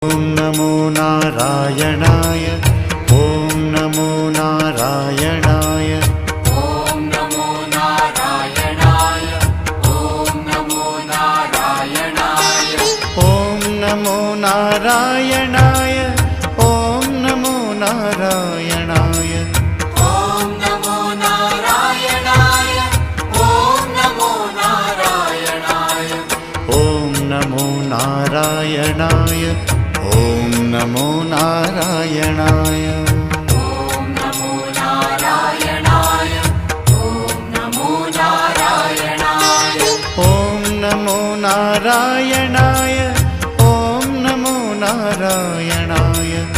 ॐ नमो नारायणाय। ॐ नमो नारायणाय। ॐ नमो नारायणाय। ॐ नमो नारायणाय। ॐ नमो नारायणाय। ॐ नमो नारायणाय। ॐ नमो नारायणाय। ॐ नमो नारायणाय। ॐ नमो नारायणाय। ॐ नमो नारायणाय। ॐ नमो नारायणाय। ॐ नमो नारायणाय। ॐ नमो नारायणाय। ॐ नमो नारायणाय।